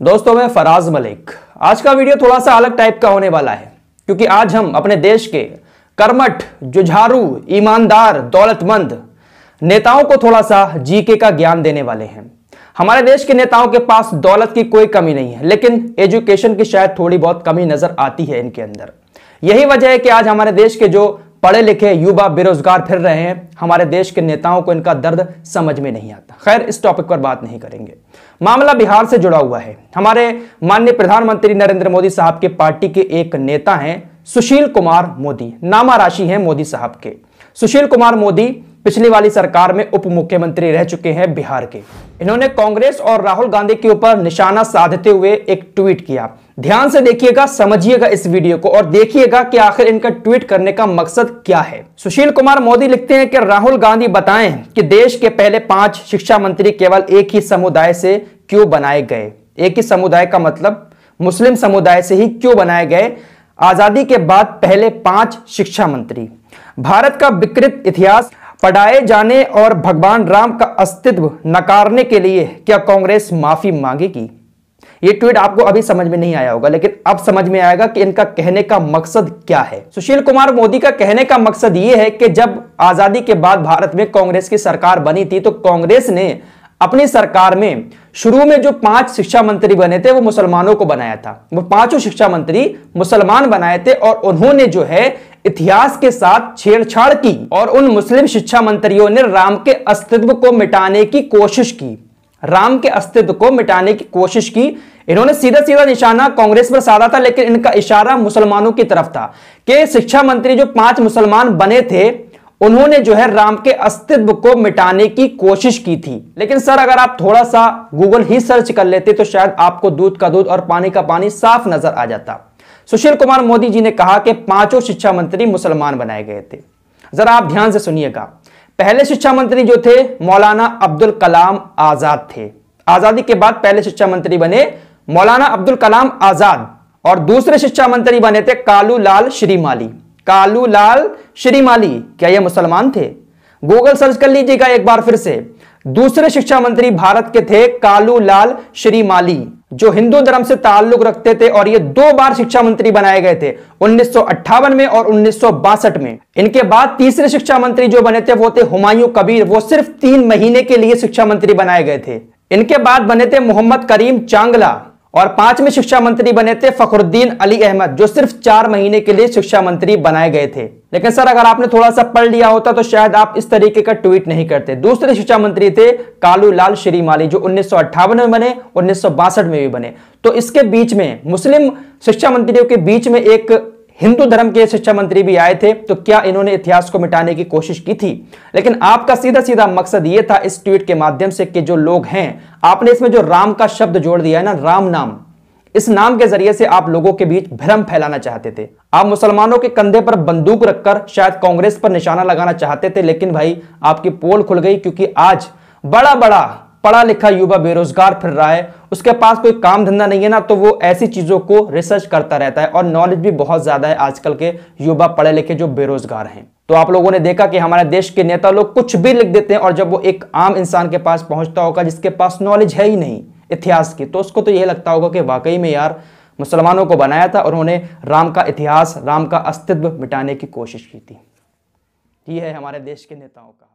दोस्तों मैं फराज मलिक। आज का वीडियो थोड़ा सा अलग टाइप का होने वाला है क्योंकि आज हम अपने देश के कर्मठ, जुझारू, ईमानदार, दौलतमंद नेताओं को थोड़ा सा जीके का ज्ञान देने वाले हैं। हमारे देश के नेताओं के पास दौलत की कोई कमी नहीं है, लेकिन एजुकेशन की शायद थोड़ी बहुत कमी नजर आती है इनके अंदर। यही वजह है कि आज हमारे देश के जो पढ़े लिखे युवा बेरोजगार फिर रहे हैं, हमारे देश के नेताओं को इनका दर्द समझ में नहीं आता। खैर, इस टॉपिक पर बात नहीं करेंगे। मामला बिहार से जुड़ा हुआ है। हमारे माननीय प्रधानमंत्री नरेंद्र मोदी साहब के पार्टी के एक नेता हैं सुशील कुमार मोदी, नामा राशि हैं मोदी साहब के। सुशील कुमार मोदी पिछली वाली सरकार में उप मुख्यमंत्री रह चुके हैं बिहार के। इन्होंने कांग्रेस और राहुल गांधी के ऊपर निशाना साधते हुए एक ट्वीट किया। ध्यान से देखिएगा, समझिएगा इस वीडियो को और देखिएगा कि आखिर इनका ट्वीट करने का मकसद क्या है। सुशील कुमार मोदी लिखते हैं कि राहुल गांधी बताएं कि देश के पहले 5 शिक्षा मंत्री केवल एक ही समुदाय से क्यों बनाए गए। एक ही समुदाय का मतलब मुस्लिम समुदाय से ही क्यों बनाए गए। आजादी के बाद पहले 5 शिक्षा मंत्री। भारत का विकृत इतिहास पढ़ाए जाने और भगवान राम का अस्तित्व नकारने के लिए क्या कांग्रेस माफी मांगेगी। ये ट्वीट आपको अभी समझ में नहीं आया होगा, लेकिन अब समझ में आएगा कि इनका कहने का मकसद क्या है। सुशील कुमार मोदी का कहने का मकसद ये है कि जब आजादी के बाद भारत में कांग्रेस की सरकार बनी थी तो कांग्रेस ने अपनी सरकार में शुरू में जो 5 शिक्षा मंत्री बने थे वो मुसलमानों को बनाया था। वो 5 शिक्षा मंत्री मुसलमान बनाए थे और उन्होंने जो है इतिहास के साथ छेड़छाड़ की और उन मुस्लिम शिक्षा मंत्रियों ने राम के अस्तित्व को मिटाने की कोशिश की। राम के अस्तित्व को मिटाने की कोशिश की। इन्होंने सीधा सीधा निशाना कांग्रेस पर साधा था, लेकिन इनका इशारा मुसलमानों की तरफ था कि शिक्षा मंत्री जो 5 मुसलमान बने थे उन्होंने जो है राम के अस्तित्व को मिटाने की कोशिश की थी। लेकिन सर, अगर आप थोड़ा सा गूगल ही सर्च कर लेते तो शायद आपको दूध का दूध और पानी का पानी साफ नजर आ जाता। सुशील कुमार मोदी जी ने कहा कि 5 शिक्षा मंत्री मुसलमान बनाए गए थे। जरा आप ध्यान से सुनिएगा। पहले शिक्षा मंत्री जो थे मौलाना अब्दुल कलाम आजाद थे। आजादी के बाद पहले शिक्षा मंत्री बने मौलाना अब्दुल कलाम आजाद और दूसरे शिक्षा मंत्री बने थे कालूलाल श्रीमाली। कालूलाल श्रीमाली, क्या ये मुसलमान थे? गूगल सर्च कर लीजिएगा एक बार फिर से। दूसरे शिक्षा मंत्री भारत के थे कालूलाल श्रीमाली, जो हिंदू धर्म से ताल्लुक रखते थे और ये 2 बार शिक्षा मंत्री बनाए गए थे, 1958 में और 1962 में। इनके बाद तीसरे शिक्षा मंत्री जो बने थे वो थे हुमायूं कबीर। वो सिर्फ 3 महीने के लिए शिक्षा मंत्री बनाए गए थे। इनके बाद बने थे मोहम्मद करीम चांगला और 5वें शिक्षा मंत्री बने थे फखरुद्दीन अली अहमद, जो सिर्फ 4 महीने के लिए शिक्षा मंत्री बनाए गए थे। लेकिन सर, अगर आपने थोड़ा सा पढ़ लिया होता तो शायद आप इस तरीके का ट्वीट नहीं करते। दूसरे शिक्षा मंत्री थे कालूलाल श्रीमाली, जो 1958 में बने, 1962 में भी बने। तो इसके बीच में मुस्लिम शिक्षा मंत्रियों के बीच में एक हिंदू धर्म के शिक्षा मंत्री भी आए थे। तो क्या इन्होंने इतिहास को मिटाने की कोशिश की थी? लेकिन आपका सीधा सीधा मकसद यह था इस ट्वीट के माध्यम से कि जो लोग हैं, आपने इसमें जो राम का शब्द जोड़ दिया है ना, राम नाम, इस नाम के जरिए से आप लोगों के बीच भ्रम फैलाना चाहते थे। आप मुसलमानों के कंधे पर बंदूक रखकर शायद कांग्रेस पर निशाना लगाना चाहते थे, लेकिन भाई आपकी पोल खुल गई, क्योंकि आज बड़ा बड़ा पढ़ा लिखा युवा बेरोजगार फिर रहा है। उसके पास कोई काम धंधा नहीं है ना, तो वो ऐसी चीजों को रिसर्च करता रहता है और नॉलेज भी बहुत ज्यादा है आजकल के युवा पढ़े लिखे जो बेरोजगार हैं। तो आप लोगों ने देखा कि हमारे देश के नेता लोग कुछ भी लिख देते हैं और जब वो एक आम इंसान के पास पहुंचता होगा जिसके पास नॉलेज है ही नहीं इतिहास की, तो उसको तो यह लगता होगा कि वाकई में यार मुसलमानों को बनाया था और उन्होंने राम का इतिहास, राम का अस्तित्व मिटाने की कोशिश की थी। ये है हमारे देश के नेताओं का।